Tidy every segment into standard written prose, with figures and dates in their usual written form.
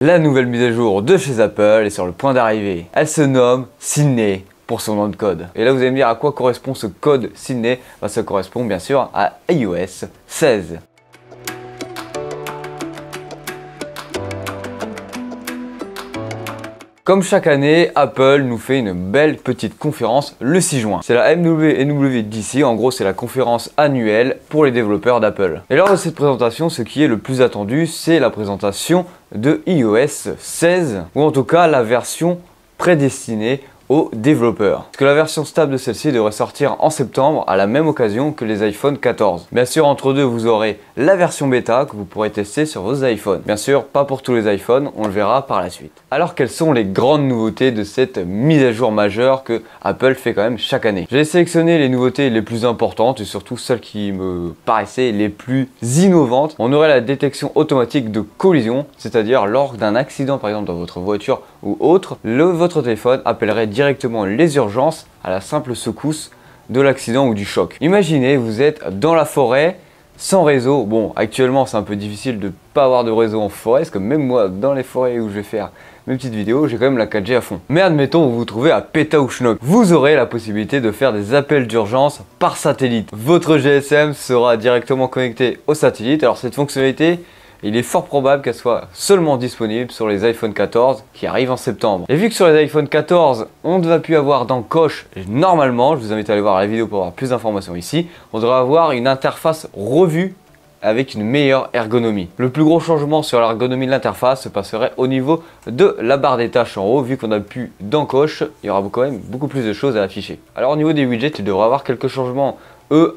La nouvelle mise à jour de chez Apple est sur le point d'arriver. Elle se nomme Sydney pour son nom de code. Et là vous allez me dire à quoi correspond ce code Sydney. Ça correspond bien sûr à iOS 16. Comme chaque année, Apple nous fait une belle petite conférence le 6 juin. C'est la MWWDC, en gros c'est la conférence annuelle pour les développeurs d'Apple. Et lors de cette présentation, ce qui est le plus attendu, c'est la présentation de iOS 16, ou en tout cas la version prédestinée aux développeurs. Parce que la version stable de celle-ci devrait sortir en septembre à la même occasion que les iPhone 14. Bien sûr, entre deux, vous aurez la version bêta que vous pourrez tester sur vos iPhones. Bien sûr, pas pour tous les iPhones, on le verra par la suite. Alors, quelles sont les grandes nouveautés de cette mise à jour majeure que Apple fait quand même chaque année? J'ai sélectionné les nouveautés les plus importantes et surtout celles qui me paraissaient les plus innovantes. On aurait la détection automatique de collision, c'est-à-dire lors d'un accident par exemple dans votre voiture ou autre, votre téléphone appellerait directement les urgences à la simple secousse de l'accident ou du choc. Imaginez, vous êtes dans la forêt sans réseau. Bon, actuellement c'est un peu difficile de ne pas avoir de réseau en forêt, parce que même moi dans les forêts où je vais faire mes petites vidéos, j'ai quand même la 4G à fond. Mais admettons, vous vous trouvez à Pétaouchnok. Vous aurez la possibilité de faire des appels d'urgence par satellite. Votre GSM sera directement connecté au satellite. Alors cette fonctionnalité, il est fort probable qu'elle soit seulement disponible sur les iPhone 14 qui arrivent en septembre. Et vu que sur les iPhone 14, on ne va plus avoir d'encoche, normalement, je vous invite à aller voir la vidéo pour avoir plus d'informations ici, on devrait avoir une interface revue avec une meilleure ergonomie. Le plus gros changement sur l'ergonomie de l'interface se passerait au niveau de la barre des tâches en haut. Vu qu'on n'a plus d'encoche, il y aura quand même beaucoup plus de choses à afficher. Alors au niveau des widgets, il devrait y avoir quelques changements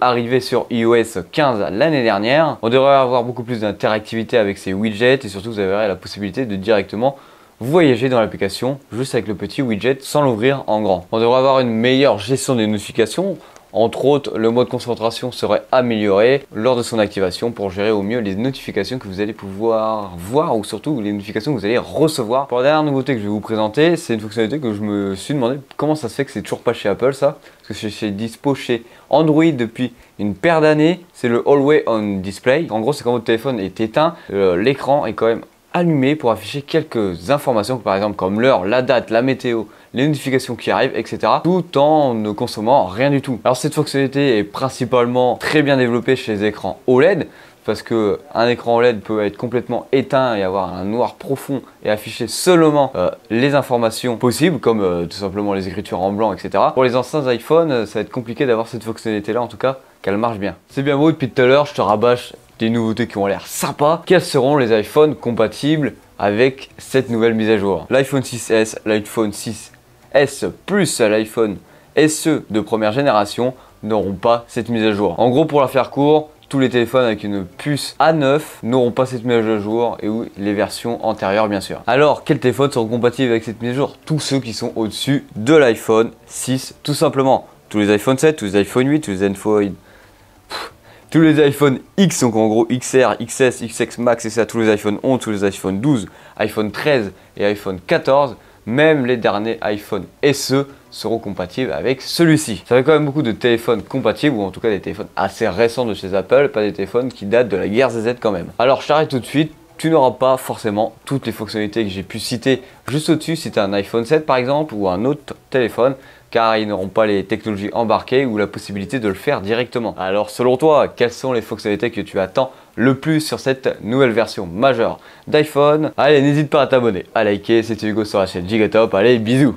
arrivés sur iOS 15 l'année dernière. On devrait avoir beaucoup plus d'interactivité avec ces widgets et surtout vous avez la possibilité de directement voyager dans l'application juste avec le petit widget sans l'ouvrir en grand. On devrait avoir une meilleure gestion des notifications. Entre autres, le mode concentration serait amélioré lors de son activation pour gérer au mieux les notifications que vous allez pouvoir voir ou surtout les notifications que vous allez recevoir. Pour la dernière nouveauté que je vais vous présenter, c'est une fonctionnalité que je me suis demandé comment ça se fait que c'est toujours pas chez Apple ça. Parce que c'est dispo chez Android depuis une paire d'années, c'est le Always On Display. En gros, c'est quand votre téléphone est éteint, l'écran est quand même allumé pour afficher quelques informations, par exemple comme l'heure, la date, la météo, les notifications qui arrivent, etc. tout en ne consommant rien du tout. Alors cette fonctionnalité est principalement très bien développée chez les écrans OLED, parce que un écran OLED peut être complètement éteint et avoir un noir profond et afficher seulement les informations possibles, comme tout simplement les écritures en blanc, etc. Pour les anciens iPhone, ça va être compliqué d'avoir cette fonctionnalité là, en tout cas qu'elle marche bien. C'est bien beau, depuis tout à l'heure je te rabâche des nouveautés qui ont l'air sympas. Quels seront les iPhones compatibles avec cette nouvelle mise à jour? L'iPhone 6S, l'iPhone 6S plus l'iPhone SE de première génération n'auront pas cette mise à jour. En gros, pour la faire court, tous les téléphones avec une puce A9 n'auront pas cette mise à jour et oui, les versions antérieures bien sûr. Alors, quels téléphones seront compatibles avec cette mise à jour? Tous ceux qui sont au-dessus de l'iPhone 6, tout simplement. Tous les iPhone 7, tous les iPhone 8, tous les iPhone... Tous les iPhone X, donc en gros XR, XS, XX Max, et ça, tous les iPhone 11, tous les iPhone 12, iPhone 13 et iPhone 14, même les derniers iPhone SE seront compatibles avec celui-ci. Ça fait quand même beaucoup de téléphones compatibles, ou en tout cas des téléphones assez récents de chez Apple, pas des téléphones qui datent de la guerre ZZ quand même. Alors je t'arrête tout de suite. Tu n'auras pas forcément toutes les fonctionnalités que j'ai pu citer juste au-dessus si tu as un iPhone 7 par exemple ou un autre téléphone, car ils n'auront pas les technologies embarquées ou la possibilité de le faire directement. Alors selon toi, quelles sont les fonctionnalités que tu attends le plus sur cette nouvelle version majeure d'iPhone? Allez, n'hésite pas à t'abonner, à liker, c'était Hugo sur la chaîne Gigatop, allez bisous.